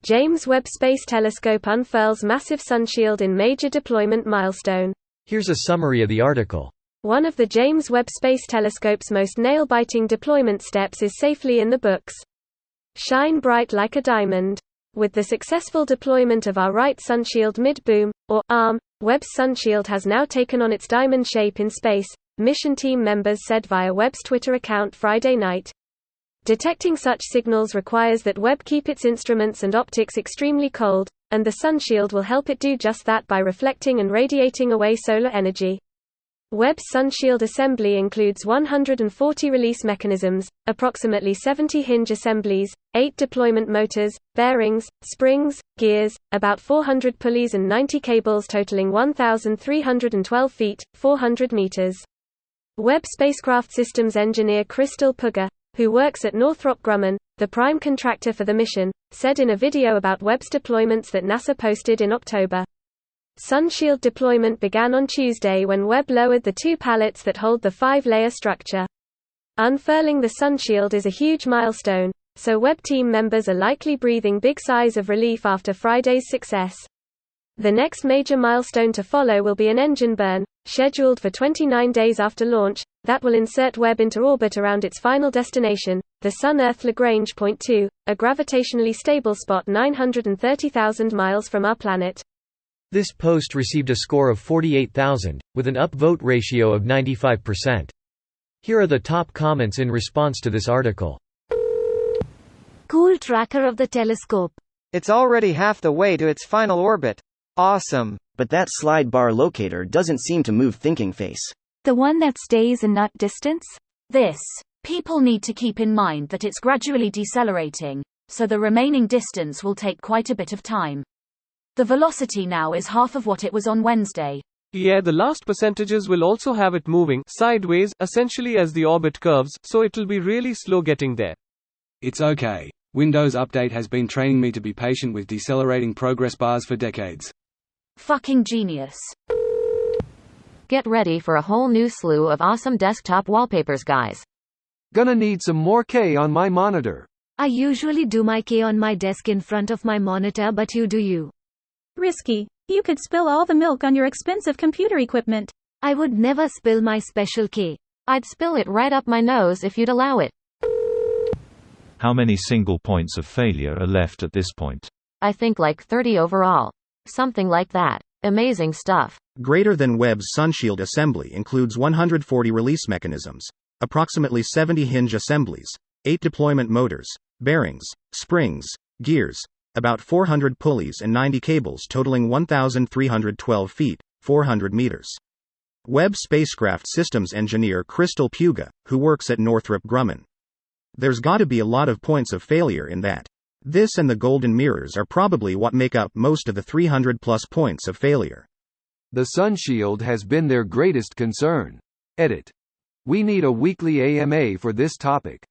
James Webb Space Telescope unfurls massive sunshield in major deployment milestone. Here's a summary of the article. One of the James Webb Space Telescope's most nail-biting deployment steps is safely in the books. Shine bright like a diamond. With the successful deployment of our right sunshield mid-boom, or arm, Webb's sunshield has now taken on its diamond shape in space, mission team members said via Webb's Twitter account Friday night. Detecting such signals requires that Webb keep its instruments and optics extremely cold, and the sunshield will help it do just that by reflecting and radiating away solar energy. Webb's sunshield assembly includes 140 release mechanisms, approximately 70 hinge assemblies, 8 deployment motors, bearings, springs, gears, about 400 pulleys and 90 cables totaling 1,312 feet, 400 meters. Webb spacecraft systems engineer Crystal Puga, who works at Northrop Grumman, the prime contractor for the mission, said in a video about Webb's deployments that NASA posted in October. Sunshield deployment began on Tuesday when Webb lowered the 2 pallets that hold the 5-layer structure. Unfurling the sunshield is a huge milestone, so Webb team members are likely breathing big sighs of relief after Friday's success. The next major milestone to follow will be an engine burn, scheduled for 29 days after launch, that will insert Webb into orbit around its final destination, the Sun-Earth Lagrange Point 2, a gravitationally stable spot 930,000 miles from our planet. This post received a score of 48,000, with an upvote ratio of 95%. Here are the top comments in response to this article. Cool tracker of the telescope. It's already half the way to its final orbit. Awesome. But that slide bar locator doesn't seem to move thinking face. The one that stays in nut distance? People need to keep in mind that it's gradually decelerating, so the remaining distance will take quite a bit of time. The velocity now is half of what it was on Wednesday. Yeah, the last percentages will also have it moving sideways, essentially as the orbit curves, so it'll be really slow getting there. It's okay. Windows Update has been training me to be patient with decelerating progress bars for decades. Fucking genius. Get ready for a whole new slew of awesome desktop wallpapers, guys. Gonna need some more K on my monitor. I usually do my K on my desk in front of my monitor, but you do you. Risky. You could spill all the milk on your expensive computer equipment. I would never spill my special K. I'd spill it right up my nose if you'd allow it. How many single points of failure are left at this point? I think like 30 overall. Something like that. Amazing stuff. Greater than Webb's sunshield assembly includes 140 release mechanisms, approximately 70 hinge assemblies, 8 deployment motors, bearings, springs, gears, about 400 pulleys and 90 cables totaling 1,312 feet, 400 meters. Webb spacecraft systems engineer Crystal Puga, who works at Northrop Grumman. There's gotta be a lot of points of failure in that. This and the golden mirrors are probably what make up most of the 300+ points of failure. The sunshield has been their greatest concern. Edit. We need a weekly AMA for this topic.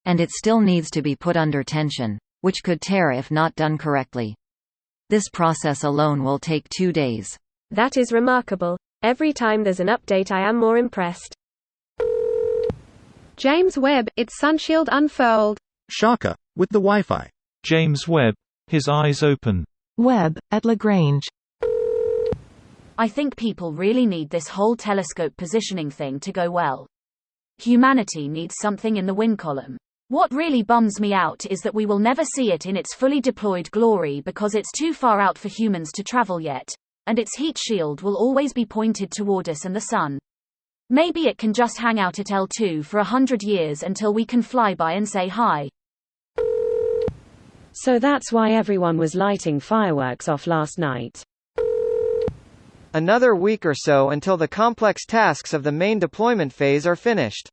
And it still needs to be put under tension, which could tear if not done correctly. This process alone will take 2 days. That is remarkable. Every time there's an update I am more impressed. James Webb, its sunshield unfurled. Shaka, with the Wi-Fi. James Webb, his eyes open. Webb, at Lagrange. I think people really need this whole telescope positioning thing to go well. Humanity needs something in the win column. What really bums me out is that we will never see it in its fully deployed glory because it's too far out for humans to travel yet, and its heat shield will always be pointed toward us and the sun. Maybe it can just hang out at L2 for 100 years until we can fly by and say hi. So that's why everyone was lighting fireworks off last night. Another week or so until the complex tasks of the main deployment phase are finished.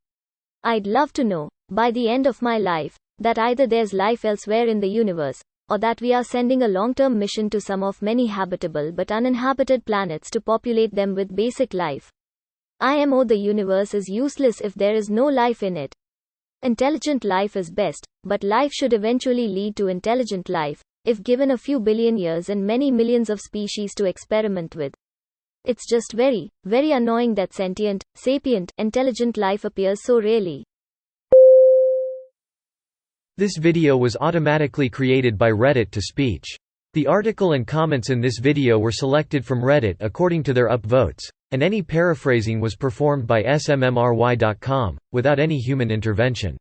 I'd love to know, by the end of my life, that either there's life elsewhere in the universe, or that we are sending a long-term mission to some of many habitable but uninhabited planets to populate them with basic life. IMO, the universe is useless if there is no life in it. Intelligent life is best, but life should eventually lead to intelligent life, if given a few billion years and many millions of species to experiment with. It's just very, very annoying that sentient, sapient, intelligent life appears so rarely. This video was automatically created by Reddit to speech. The article and comments in this video were selected from Reddit according to their upvotes, and any paraphrasing was performed by smmry.com, without any human intervention.